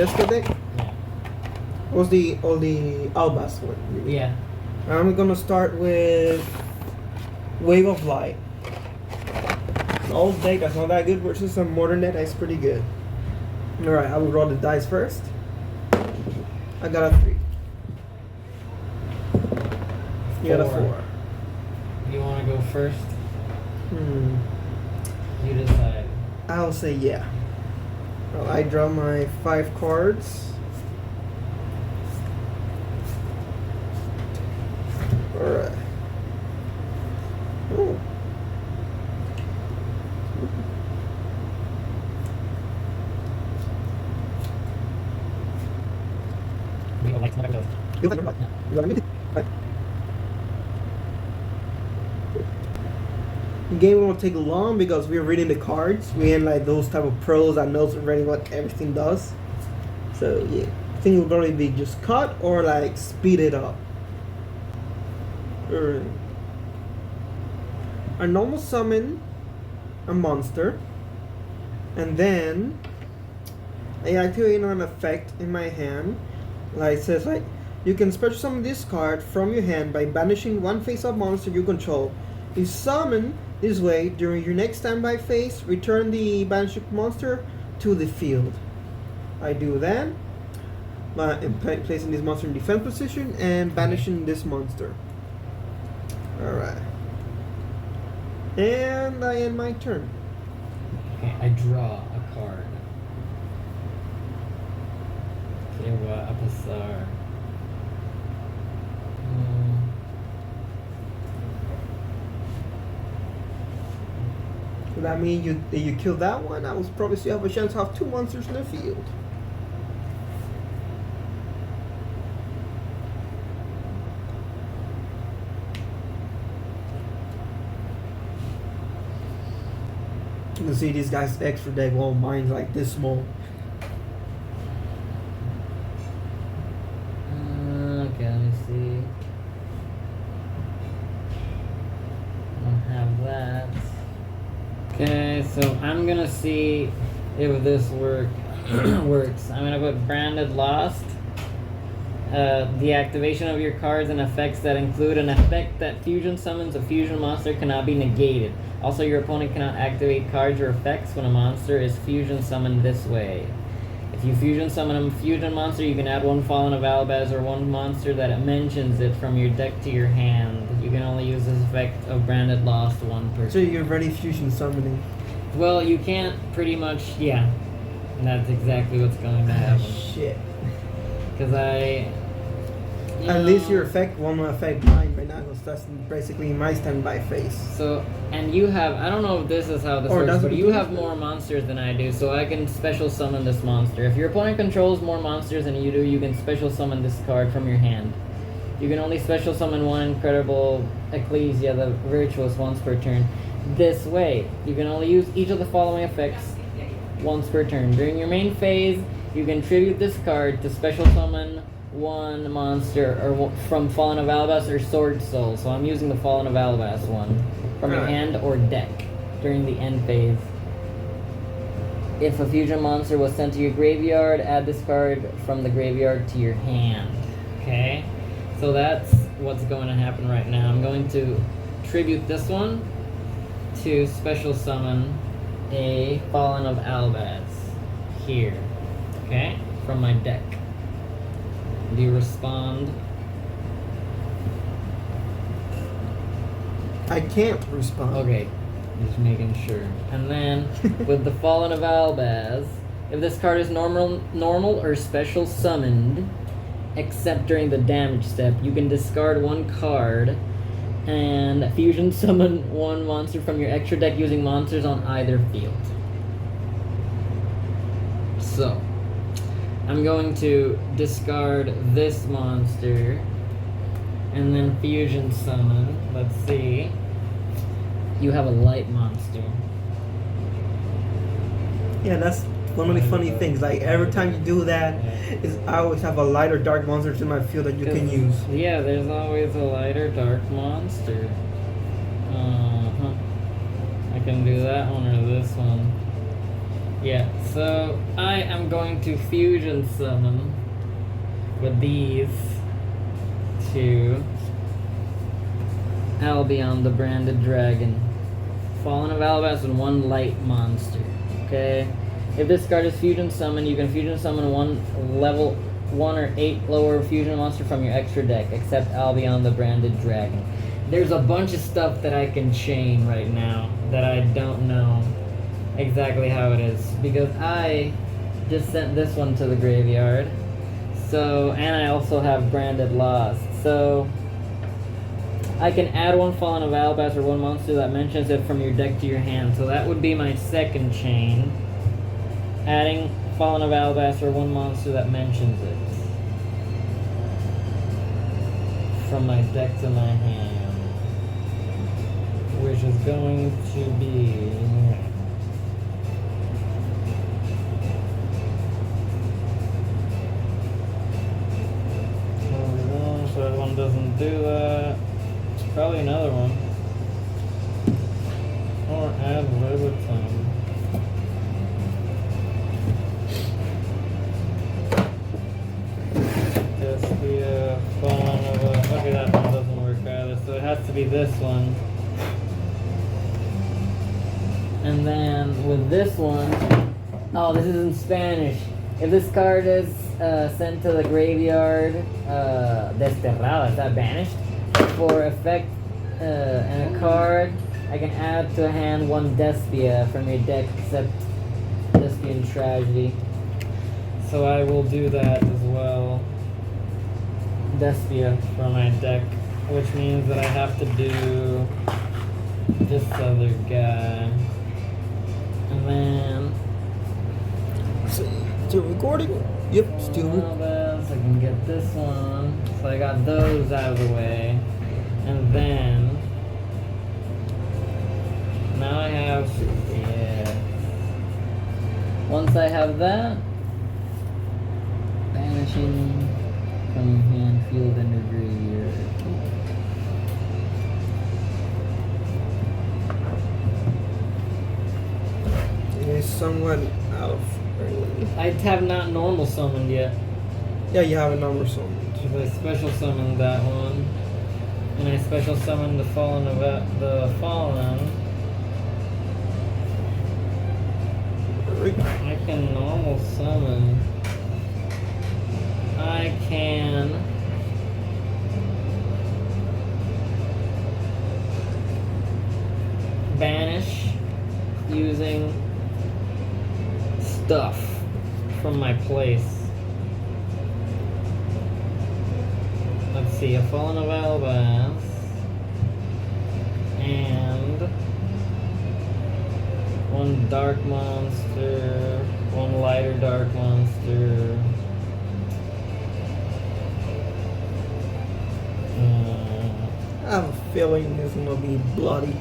Disco deck? Yeah. What's the Albaz one? Yeah. I'm gonna start with Wave of Light. An old deck that's not that good versus some modern deck that's pretty good. Alright, I will roll the dice first. I got a 3. You got a 4. You want to go first? You decide. I'll say yeah. Well, I draw my 5 cards. Alright. Oh. You like some of You like it? You like me? Right. The game won't take long because we're reading the cards. We ain't like those type of pros that knows already what everything does. So yeah, I think it'll probably be just cut or like speed it up. Alright. I normal summon a monster, and then I activate an effect in my hand. Like it says, like you can special summon this card from your hand by banishing one face-up monster you control. You summon this way during your next standby phase. Return the banished monster to the field. I do that by placing this monster in defense position and banishing this monster. Alright. And I end my turn. Okay, I draw a card. Okay, what a bizarre. So that means you kill that one, I will probably still have a chance to have 2 monsters in the field. You can see these guys extra deck, well mine's like this small. Okay, let me see. I don't have that. Okay, so I'm gonna see if this works. I'm gonna put Branded Lost. The activation of your cards and effects that include an effect that fusion summons a fusion monster cannot be negated. Also, your opponent cannot activate cards or effects when a monster is fusion summoned this way. If you fusion summon a fusion monster, you can add 1 Fallen of Albaz or 1 monster that mentions it from your deck to your hand. You can only use this effect of Branded Lost 1 per turn. So you're already fusion summoning. Well, you can't pretty much, yeah. And that's exactly what's going to happen. Shit. Because At least your effect won't affect mine right now, because that's basically my standby phase. So, and you have, I don't know if this is how this works, but you have more monsters than I do, so I can special summon this monster. If your opponent controls more monsters than you do, you can special summon this card from your hand. You can only special summon 1 Incredible Ecclesia, the Virtuous, once per turn. This way, you can only use each of the following effects once per turn. During your main phase, you can tribute this card to special summon 1 monster or from Fallen of Albaz or Sword Soul. So I'm using the Fallen of Albaz one from your hand or deck during the end phase. If a fusion monster was sent to your graveyard, add this card from the graveyard to your hand. Okay? So that's what's going to happen right now. I'm going to tribute this one to special summon a Fallen of Albaz here. Okay? From my deck. Do you respond? I can't respond. Okay, just making sure. And then, with the Fallen of Albaz, if this card is normal or special summoned, except during the damage step, you can discard 1 card and fusion summon 1 monster from your extra deck using monsters on either field. So, I'm going to discard this monster and then fusion summon. Let's see. You have a light monster. Yeah, that's one of the funny things. Like every time you do that, is I always have a light or dark monster in my field that you can use. Yeah, there's always a light or dark monster. I can do that one or this one. Yeah, so I am going to fusion summon with these two Albion the Branded Dragon. Fallen of Albaz and one light monster. Okay? If this card is fusion summoned, you can fusion summon one level 1 or 8 lower fusion monster from your extra deck, except Albion the Branded Dragon. There's a bunch of stuff that I can chain right now that I don't know exactly how it is, because I just sent this one to the graveyard. So, and I also have Branded Lost. So, I can add one Fallen of Albaz or one monster that mentions it from your deck to your hand. So that would be my second chain. Adding Fallen of Albaz or one monster that mentions it from my deck to my hand, which is going to be so that one doesn't do that. Probably another one. Or add Riverton. Okay, that one doesn't work either, so it has to be this one. And then with this one, oh, this is in Spanish. If this card is sent to the graveyard, desterrado, is that banished? For effect and a card, I can add to a hand one Despia from your deck, except Despian Tragedy. So I will do that as well. Despia from my deck, which means that I have to do this other guy. And then still recording? Yep, still recording. I can get this one. So I got those out of the way. And then now I have, yeah. Once I have that, banishing from your hand, field, and your graveyard. It is somewhat out of early. I have not normal summoned yet. Yeah, you have a number summoned. I special summoned that one. And I special summoned the Fallen of the Fallen. I can normal summon. I can banish using stuff from my place. Let's see, a Fallen of Albaz and one dark monster, one lighter dark monster. I have a feeling it's gonna be bloody.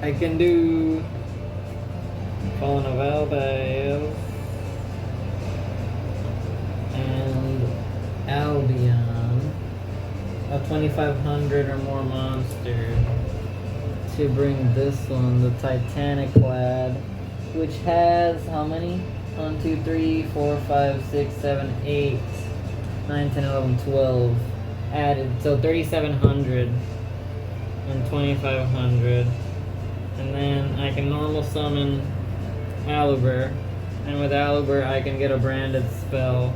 I can do Fallen of Albaz and Albion, a 2500 or more monster, to bring this one, the Titanic Lad, which has how many? 1, 2, 3, 4, 5, 6, 7, 8, 9, 10, 11, 12 added. So 3700 and 2500. And then I can normal summon Albaz, and with Albaz I can get a branded spell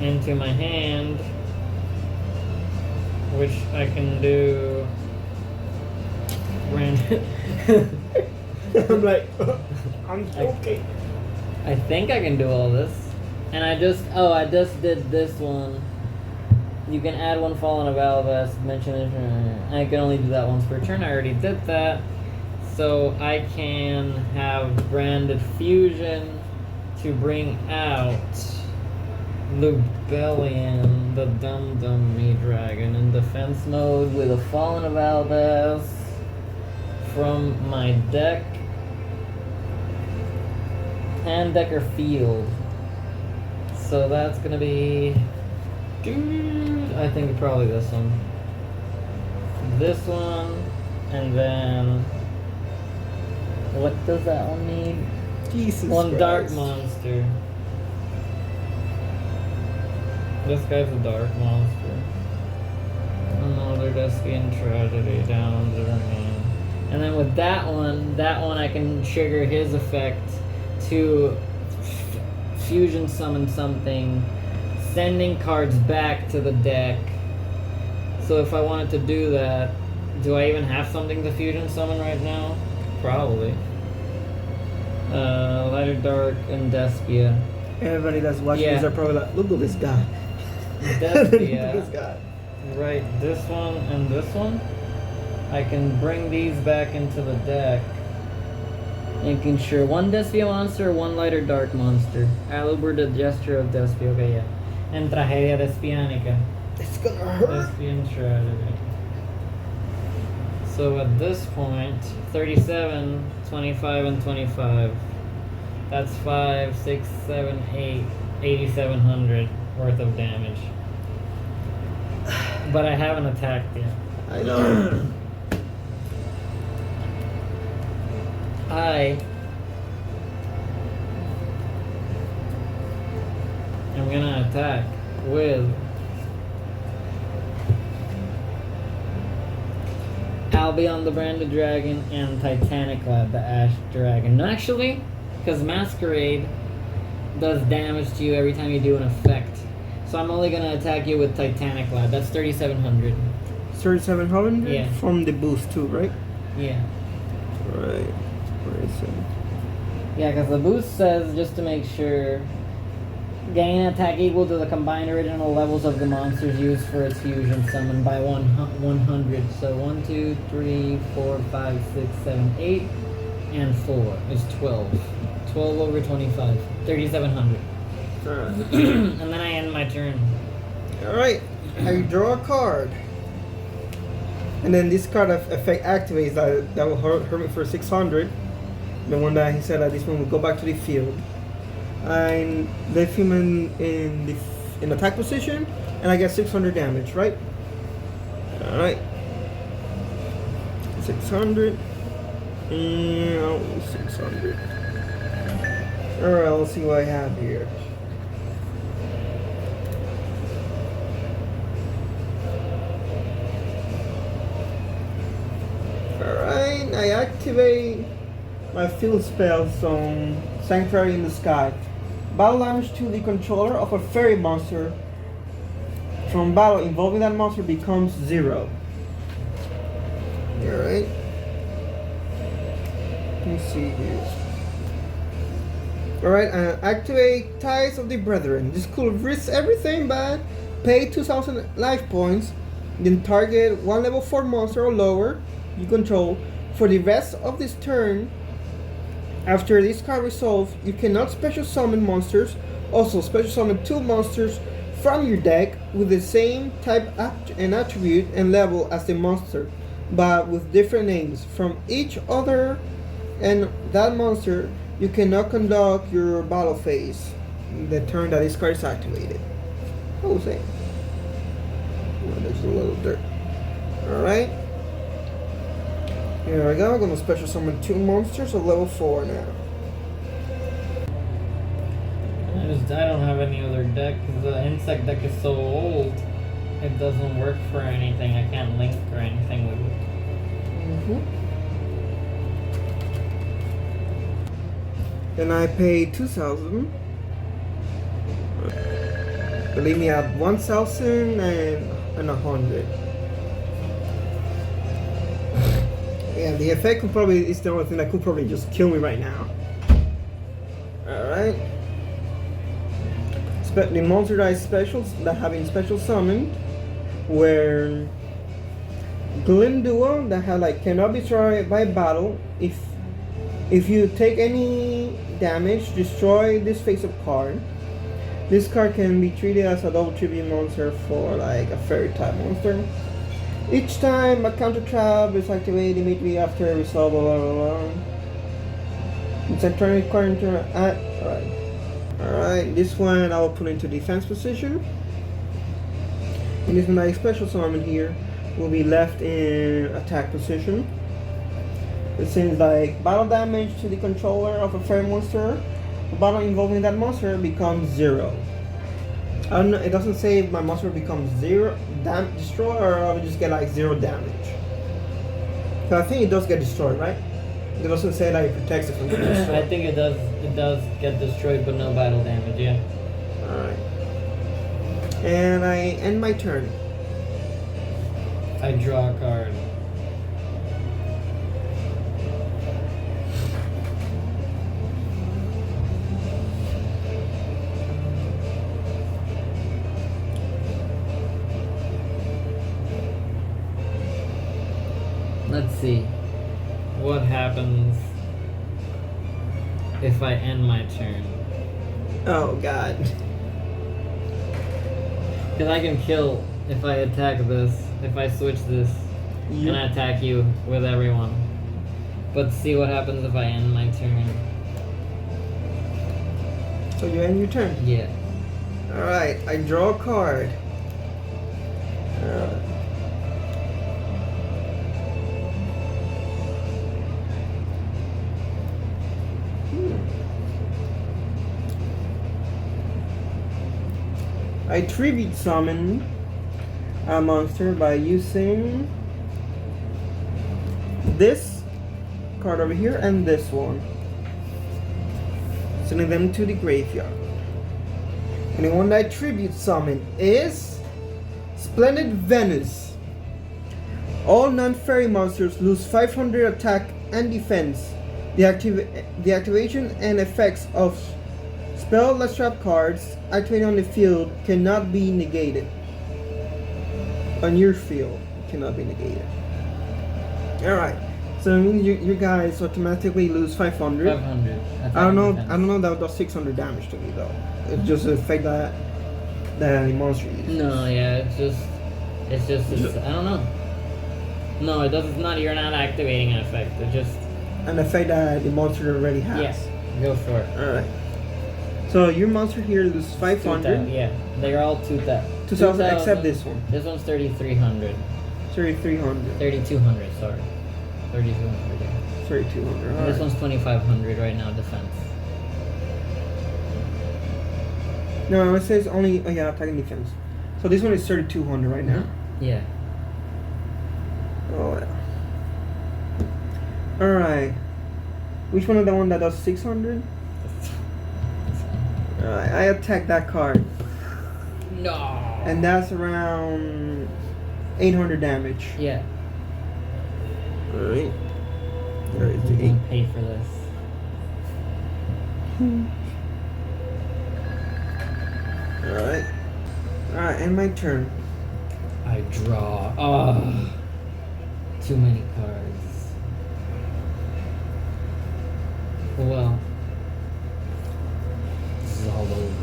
into my hand, which I can do branded. I'm like, I'm okay. I think I can do all this. And I just did this one. You can add one Fallen of Albaz, mention it. I can only do that once per turn. I already did that. So I can have Branded Fusion to bring out Lubellion, the Dum-Dum Dragon, in defense mode with a Fallen of Albaz from my deck. Hand, deck, or field. So that's gonna be, I think probably this one. This one, and then what does that one need? Jesus One Christ. dark monster. This guy's a dark monster. Another Despian Tragedy down to remain. And then with that one I can trigger his effect to fusion summon something, sending cards back to the deck. So if I wanted to do that, do I even have something to fusion summon right now? Probably. Lighter Dark and Despia. Everybody that's watching this are probably like, look at this guy. Despia. Look at this guy. Right, this one and this one. I can bring these back into the deck. Making sure one Despia monster, one Lighter Dark monster. Albaz, the Gesture of Despia, okay, yeah. And Tragedia Despianica. It's gonna hurt. Despian Tragedy. So at this point, 37, 25, and 25. That's 5, 6, 7, 8, 8,700 worth of damage. But I haven't attacked yet. I know. I am gonna attack with Albion the Branded Dragon and Titanic Lad the Ash Dragon. No, actually, because Masquerade does damage to you every time you do an effect. So I'm only gonna attack you with Titanic Lad. That's 3,700. 3,700? Yeah. From the boost too, right? Yeah. Right. Where is it? Yeah, because the boost says, just to make sure, gain an attack equal to the combined original levels of the monsters used for its fusion summon by 100. So 1, 2, 3, 4, 5, 6, 7, 8, and 4 is 12. 12 over 25. 3,700. Alright. And then I end my turn. Alright. I draw a card. And then this card effect activates that will hurt me for 600. The one that he said that this one will go back to the field. And leave him in attack position, and I get 600 damage, right? Alright. 600. And 600. Alright, let's see what I have here. Alright, I activate my field spell zone, Sanctuary in the Sky. Battle damage to the controller of a fairy monster from battle involving that monster becomes 0. Alright. Let me see here. Alright, activate Ties of the Brethren. This could risk everything but pay 2,000 life points. Then target one level 4 monster or lower you control for the rest of this turn. After this card resolves, you cannot special summon monsters. Also, special summon 2 monsters from your deck with the same type and attribute and level as the monster, but with different names from each other. And that monster, you cannot conduct your battle phase the turn that this card is activated. Oh, say. Oh, there's a little dirt. Alright. Here we go. I'm going to special summon 2 monsters of level 4 now. I don't have any other deck because the insect deck is so old. It doesn't work for anything. I can't link or anything with it. Then I pay 2,000. Believe me, I have 1,000 and 100. Yeah, the effect could probably is the only thing that could probably just kill me right now. Alright. The monster that is specials that have been special summoned were Duel that have cannot be destroyed by battle. If you take any damage, destroy this face-up card. This card can be treated as a double tribute monster for a fairy type monster. Each time a counter trap is activated immediately after a resolve, blah blah blah. It's a turn counter. Alright, this one I will put into defense position. And this one I special summon here will be left in attack position. It seems like battle damage to the controller of a fairy monster. A battle involving that monster becomes 0. I don't know. It doesn't say if my monster becomes 0 destroyed or I will just get like 0 damage. So I think it does get destroyed, right? It doesn't say that it protects it from getting destroyed. I think it does. It does get destroyed, but no battle damage. Yeah. All right. And I end my turn. I draw a card. Let's see. What happens if I end my turn? Oh God. Because I can kill if I attack this, if I switch this, and I attack you with everyone. But see what happens if I end my turn. So you end your turn? Yeah. Alright, I draw a card. I tribute summon a monster by using this card over here and this one. Sending them to the graveyard. And the one that I tribute summon is Splendid Venus. All non-fairy monsters lose 500 attack and defense. The activation and effects of spell last trap cards activated on the field cannot be negated. On your field, cannot be negated. Alright. So it means you guys automatically lose 500. 500. I don't know that does 600 damage to me though. It's just the effect that the monster uses. No, yeah, it's just I don't know. No, it does. It's not. You're not activating an effect. It's just an effect that the monster already has. Yes. Go for it. All right. So your monster here loses 500. Yeah, they're all 2,000. 2,000 except this one. This one's 3,300. 3,300. 3,200. Sorry. 3,200. Yeah. 3,200. This one's 2,500 right now. Defense. No, it says only. Oh yeah, attacking defense. So this one is 3,200 right now. Yeah. Oh yeah. All right. Which one is the one that does 600? Alright, I attack that card. No. And that's around 800 damage. Yeah. Alright. I'm gonna pay for this. Alright. Alright, and my turn. I draw. Oh. Too many cards. Well. This is all over.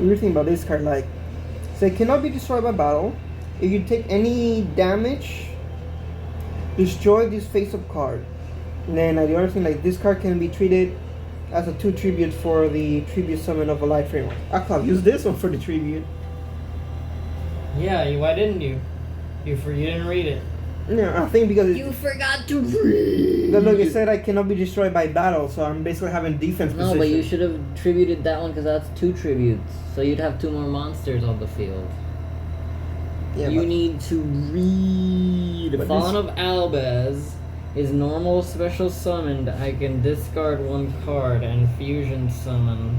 Weird thing about this card, like, so it cannot be destroyed by battle. If you take any damage, destroy this face-up card. And then the other thing, like, this card can be treated as a 2 tribute for the tribute summon of a light framework. I could use this one for the tribute. Yeah, why didn't you? You didn't read it. Yeah, I think because you forgot to read. Look, it said I cannot be destroyed by battle, so I'm basically having defense position. No, but you should have tributed that one because that's 2 tributes. So you'd have 2 more monsters on the field. Yeah, you need to read. Fallen of Albaz is normal special summoned. I can discard 1 card and fusion summon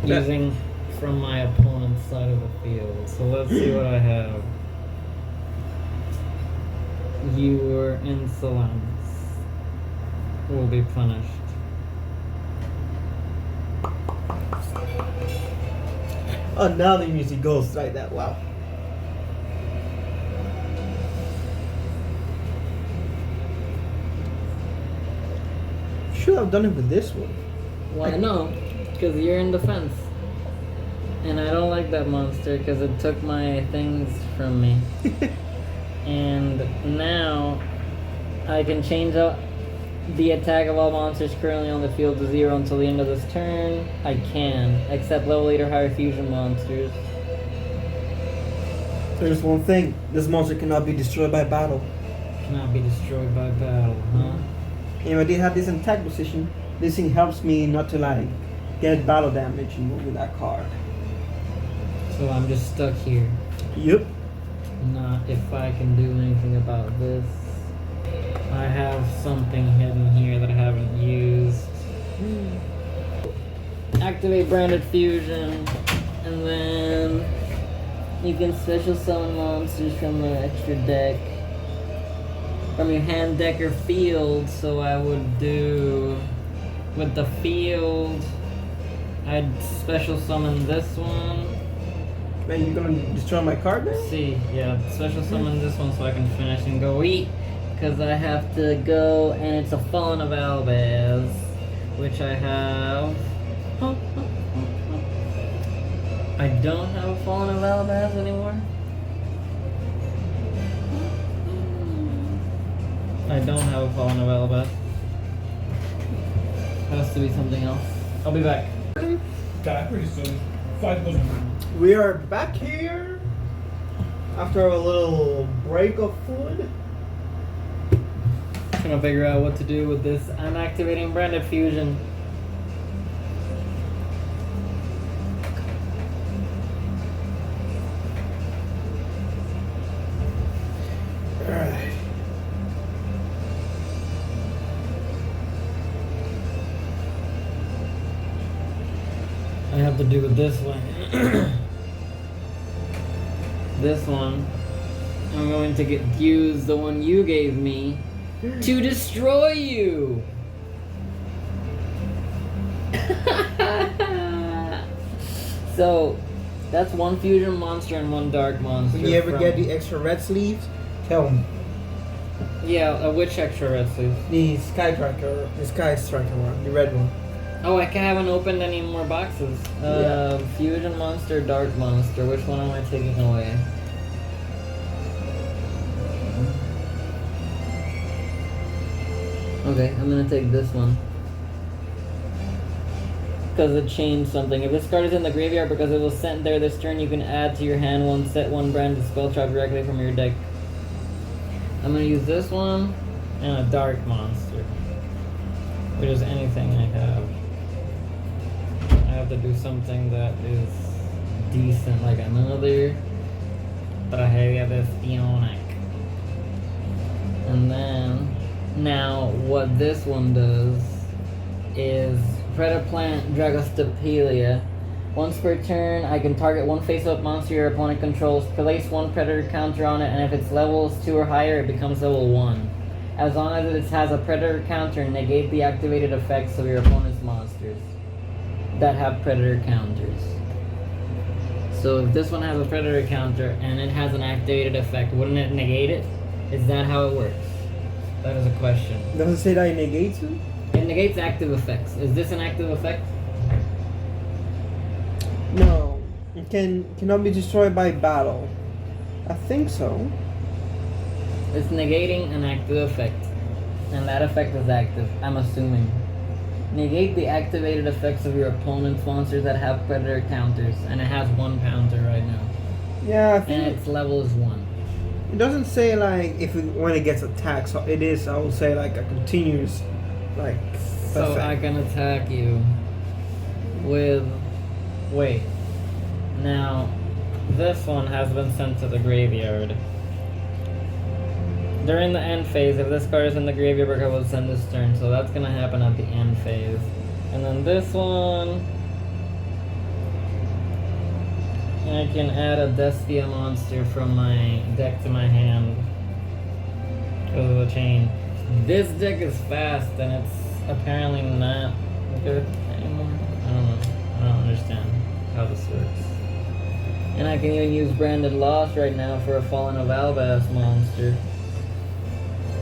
using from my opponent's side of the field. So let's see what I have. Your insolence will be punished. Oh, now the music goes like that. Wow. Should have done it with this one. Why? No, because you're in defense. And I don't like that monster because it took my things from me. And now I can change out the attack of all monsters currently on the field to 0 until the end of this turn. I can, except level 8 or higher fusion monsters. There's one thing. This monster cannot be destroyed by battle. Cannot be destroyed by battle, huh? If I did have this in attack position, this thing helps me not to like get battle damage and move with that card. So I'm just stuck here. Yep. Not if I can do anything about this. I have something hidden here that I haven't used. Activate Branded Fusion, and then you can special summon monsters from the extra deck. From your hand, deck, or field. So I would do, with the field, I'd special summon this one. Man, you gonna destroy my card now? See, yeah, special summon this one so I can finish and go eat. Because I have to go, and it's a Fallen of Albaz, which I have. I don't have a Fallen of Albaz anymore. I don't have a Fallen of Albaz. Has to be something else. I'll be back. Back pretty soon. 5 minutes. We are back here after a little break of food. Trying to figure out what to do with this. I'm activating Branded Fusion. Alright. I have to do with this one. This one, I'm going to use the one you gave me to destroy you. So, that's one fusion monster and one dark monster. When you ever get the extra red sleeves, tell me. Yeah, which extra red sleeves? The Sky Striker one, the red one. Oh, I haven't opened any more boxes. Fusion monster, dark monster. Which one am I taking away? Okay, I'm gonna take this one. Because it changed something. If this card is in the graveyard because it was sent there this turn, you can add to your hand one, set one branded spell trap directly from your deck. I'm gonna use this one and a dark monster. Which is anything I have. I have to do something that is decent, like another Tragedia Bestionic. And then, now what this one does is Predator Plant Dragostapelia. Once per turn, I can target one face-up monster your opponent controls, place one Predator counter on it, and if its level is 2 or higher, it becomes level 1. As long as it has a Predator counter, negate the activated effects of your opponent's monsters that have Predator counters. So if this one has a Predator counter and it has an activated effect, wouldn't it negate it? Is that how it works? That is a question. Does it say that it negates it? It negates active effects. Is this an active effect? No. It cannot be destroyed by battle. I think so. It's negating an active effect. And that effect is active, I'm assuming. Negate the activated effects of your opponent's monsters that have Predator counters. And it has 1 counter right now. Yeah, I think And its level is 1. it doesn't say like when it gets attacked. So it is, I would say, like a continuous like So effect. I can attack you with... Wait. Now, this one has been sent to the graveyard. During the end phase, if this card is in the graveyard, I will send this turn. So that's gonna happen at the end phase. And then this one... I can add a Despia monster from my deck to my hand. Because of the chain. This deck is fast and it's apparently not good anymore. I don't know. I don't understand how this works. And I can even use Branded Lost right now for a Fallen of Albaz monster.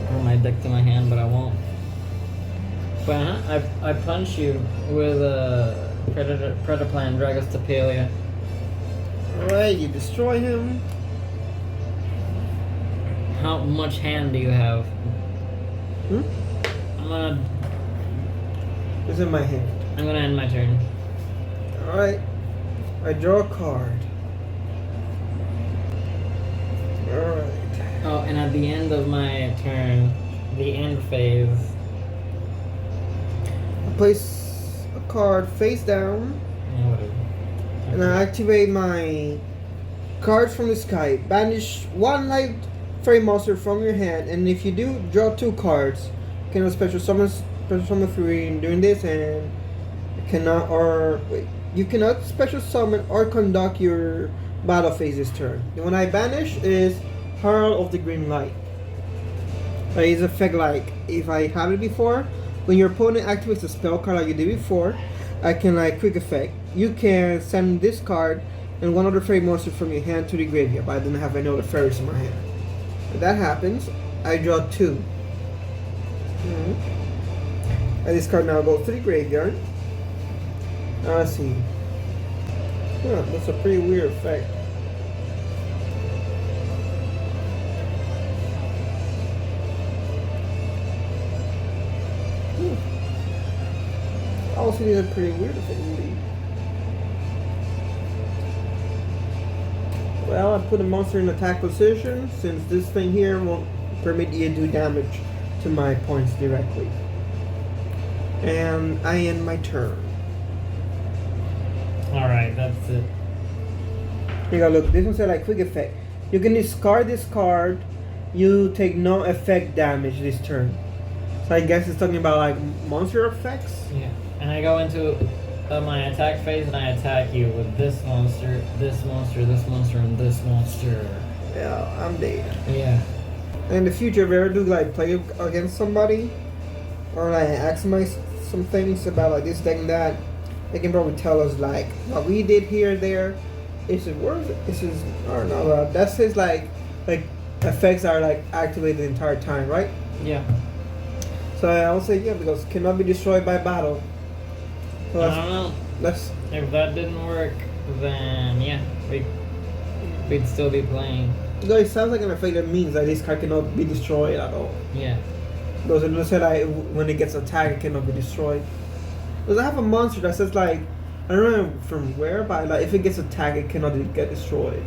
From my deck to my hand, but I won't. But I punch you with a Predator Plant Dragostapelia. Alright, you destroy him. How much hand do you have? It's in my hand. I'm gonna end my turn. Alright. I draw a card. Alright. Oh, and at the end of my turn, the end phase. I place a card face down. Yeah, whatever. And I activate my cards from the sky. Banish one light fairy monster from your hand, and if you do, draw 2 cards. You can special summon free during this, and you cannot special summon or conduct your battle phase this turn. And when I banish is Herald of the Green Light. It's effect like if I have it before, when your opponent activates a spell card like you did before, I can quick effect. You can send this card and one other fairy monster from your hand to the graveyard, but I didn't have any other fairies in my hand. If that happens, I draw 2. And this card now goes to the graveyard. Now let's see. That's a pretty weird effect. I also think it's a pretty weird effect indeed. Well, I put a monster in attack position since this thing here won't permit you to do damage to my points directly. And I end my turn. Alright, that's it. Here you go, look, this one said quick effect. You can discard this card, you take no effect damage this turn. So I guess it's talking about monster effects? Yeah. And I go into my attack phase and I attack you with this monster, this monster, this monster, and this monster. Yeah, I'm dead. Yeah. In the future, if I ever do play against somebody, or ask somebody some things about this, that, and that, they can probably tell us what we did here, there. Is it worth it? This is, I don't know. That says effects are activated the entire time, right? Yeah. So I will say yeah, because cannot be destroyed by battle. So I don't know. If that didn't work, then yeah, we'd still be playing. It sounds like an effect that means that this card cannot be destroyed at all. Yeah. Because it said when it gets attacked, it cannot be destroyed. Because I have a monster that says I don't know from where, but if it gets attacked, it cannot get destroyed.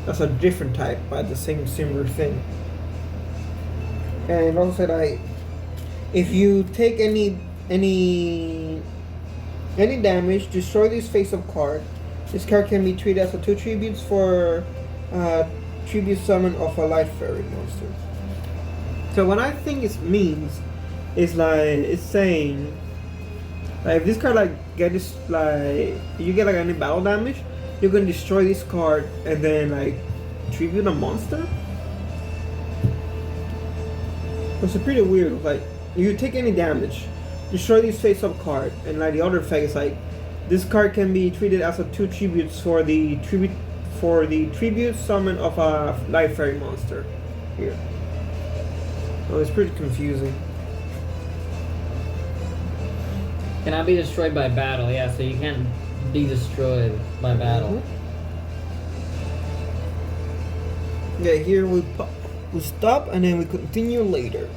That's a different type, but the same similar thing. And it also said if you take any damage, destroy this face-up card. This card can be treated as a 2 tributes for tribute summon of a light fairy monster. So what I think it means is it's saying if this card gets you get any battle damage, you can destroy this card and then tribute a monster. It's pretty weird. You take any damage, destroy this face-up card, and the other effect is this card can be treated as a 2 tributes for the tribute summon of a light fairy monster. Here. Oh, it's pretty confusing. Cannot be destroyed by battle, yeah, so you can't be destroyed by battle. Yeah, here we stop and then we continue later.